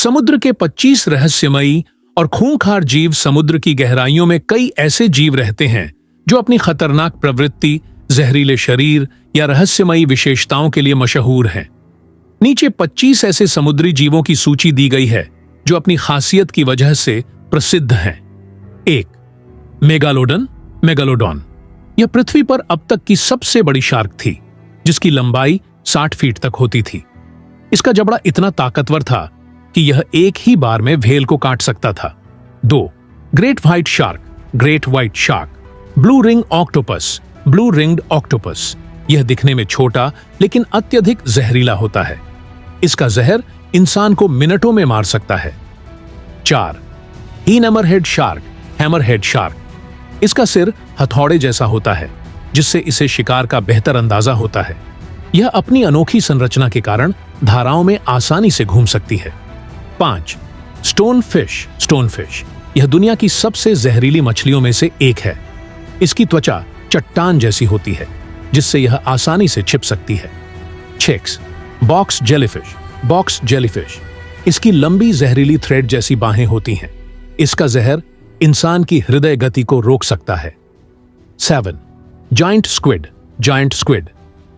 समुद्र के 25 रहस्यमयी और खूंखार जीव। समुद्र की गहराइयों में कई ऐसे जीव रहते हैं जो अपनी खतरनाक प्रवृत्ति, जहरीले शरीर या रहस्यमयी विशेषताओं के लिए मशहूर हैं। नीचे 25 ऐसे समुद्री जीवों की सूची दी गई है जो अपनी खासियत की वजह से प्रसिद्ध हैं। 1. मेगालोडॉन। यह पृथ्वी पर अब तक की सबसे बड़ी शार्क थी, जिसकी लंबाई 60 फीट तक होती थी। इसका जबड़ा इतना ताकतवर था कि यह एक ही बार में व्हेल को काट सकता था। 2. Great white shark. Blue ringed octopus. यह दिखने में छोटा लेकिन अत्यधिक जहरीला होता है। इसका जहर इंसान को मिनटों में मार सकता है। 4. Hammerhead shark. इसका सिर हथौड़े जैसा होता है, जिससे इसे शिकार का बेहतर अंदाजा होता है। यह अपनी अनोखी संरचना के कारण धाराओं में आसानी से घूम सकती है। 5. स्टोनफिश। यह दुनिया की सबसे जहरीली मछलियों में से एक है। इसकी त्वचा चट्टान जैसी होती है, जिससे यह आसानी से छिप सकती है। 6. Box jellyfish. इसकी लंबी जहरीली थ्रेड जैसी बाहें होती हैं। इसका जहर इंसान की हृदय गति को रोक सकता है। 7. Giant squid.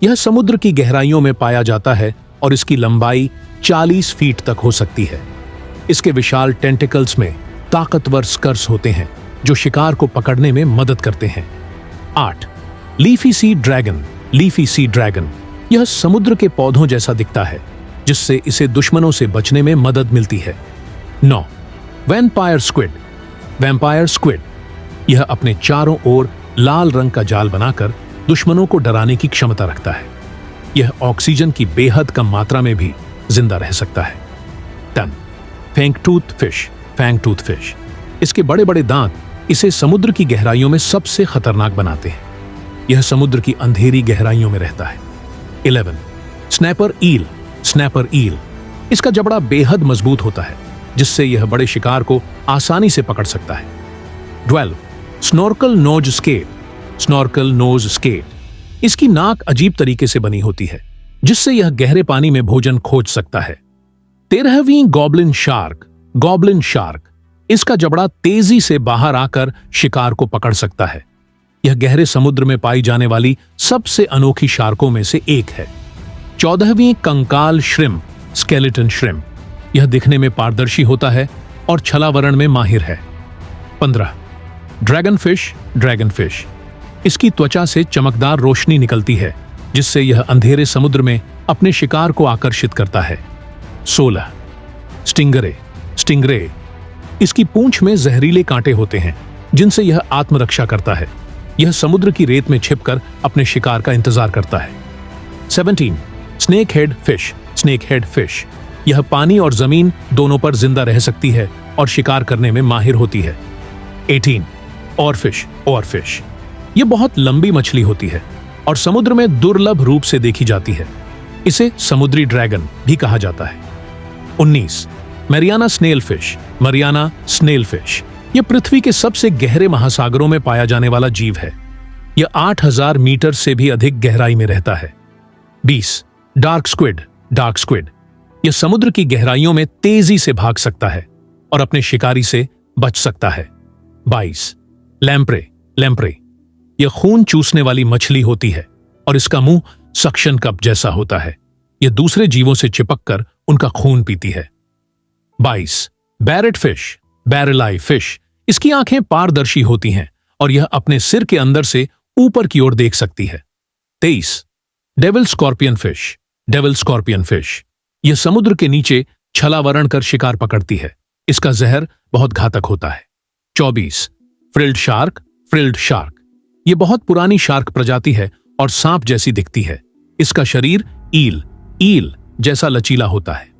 यह समुद्र की गहराइयों में पाया जाता है और इसकी लंबाई 40 फीट तक हो सकती है। इसके विशाल टेंटिकल्स में ताकतवर स्कर्स होते हैं जो शिकार को पकड़ने में मदद करते हैं। 8. Leafy sea dragon. यह समुद्र के पौधों जैसा दिखता है, जिससे इसे दुश्मनों से बचने में मदद मिलती है। 9. Vampire squid. यह अपने चारों ओर लाल रंग का जाल बनाकर दुश्मनों को डराने की क्षमता रखता है। यह ऑक्सीजन की बेहद कम मात्रा में भी जिंदा रह सकता है। 10. फैंगटूथ फिश। इसके बड़े बड़े दांत इसे समुद्र की गहराइयों में सबसे खतरनाक बनाते हैं। यह समुद्र की अंधेरी गहराइयों में रहता है। 11. स्नैपर ईल। इसका जबड़ा बेहद मजबूत होता है, जिससे यह बड़े शिकार को आसानी से पकड़ सकता है। 12. Snorkel nose skate. इसकी नाक अजीब तरीके से बनी होती है, जिससे यह गहरे पानी में भोजन खोज सकता है। 13वीं गॉब्लिन शार्क। इसका जबड़ा तेजी से बाहर आकर शिकार को पकड़ सकता है। यह गहरे समुद्र में पाई जाने वाली सबसे अनोखी शार्कों में से एक है। 14वीं कंकाल स्केलेटन श्रिम्प। यह दिखने में पारदर्शी होता है और छलावरण में माहिर है। 15. ड्रैगनफिश। इसकी त्वचा से चमकदार रोशनी निकलती है, जिससे यह अंधेरे समुद्र में अपने शिकार को आकर्षित करता है। 16. स्टिंगरे। इसकी पूंछ में जहरीले कांटे होते हैं, जिनसे यह आत्मरक्षा करता है। यह समुद्र की रेत में छिपकर अपने शिकार का इंतजार करता है। 17. Snakehead fish. यह पानी और जमीन दोनों पर जिंदा रह सकती है और शिकार करने में माहिर होती है। 18. ऑरफिश। यह बहुत लंबी मछली होती है और समुद्र में दुर्लभ रूप से देखी जाती है। इसे समुद्री ड्रैगन भी कहा जाता है। 19. Mariana snail fish. यह पृथ्वी के सबसे गहरे महासागरों में पाया जाने वाला जीव है। यह 8000 मीटर से भी अधिक गहराई में रहता है। 20. Dark squid. यह समुद्र की गहराइयों में तेजी से भाग सकता है और अपने शिकारी से बच सकता है। 22. लैम्प्रे। यह खून चूसने वाली मछली होती है और इसका मुंह सक्शन कप जैसा होता है। यह दूसरे जीवों से चिपककर उनका खून पीती है। 22. बैरल आई फिश। इसकी आंखें पारदर्शी होती हैं और यह अपने सिर के अंदर से ऊपर की ओर देख सकती है। 23. Devil scorpion fish. यह समुद्र के नीचे छलावरण कर शिकार पकड़ती है। इसका जहर बहुत घातक होता है। 24. Frilled shark. यह बहुत पुरानी शार्क प्रजाति है और सांप जैसी दिखती है। इसका शरीर ईल जैसा लचीला होता है।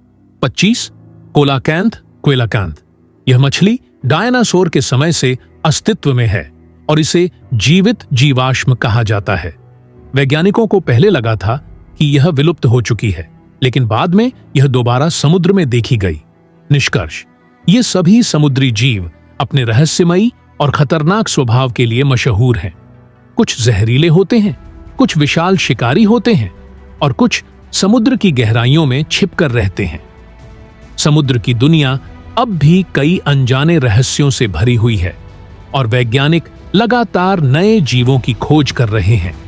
25. कोलाकैंथ। यह मछली डायनासोर के समय से अस्तित्व में है और इसे जीवित जीवाश्म कहा जाता है। वैज्ञानिकों को पहले लगा था कि यह विलुप्त हो चुकी है, लेकिन बाद में यह दोबारा समुद्र में देखी गई। निष्कर्ष: ये सभी समुद्री जीव अपने रहस्यमयी और खतरनाक स्वभाव के लिए मशहूर हैं। कुछ जहरीले होते हैं, कुछ विशाल शिकारी होते हैं और कुछ समुद्र की गहराइयों में छिपकर रहते हैं। समुद्र की दुनिया अब भी कई अनजाने रहस्यों से भरी हुई है और वैज्ञानिक लगातार नए जीवों की खोज कर रहे हैं।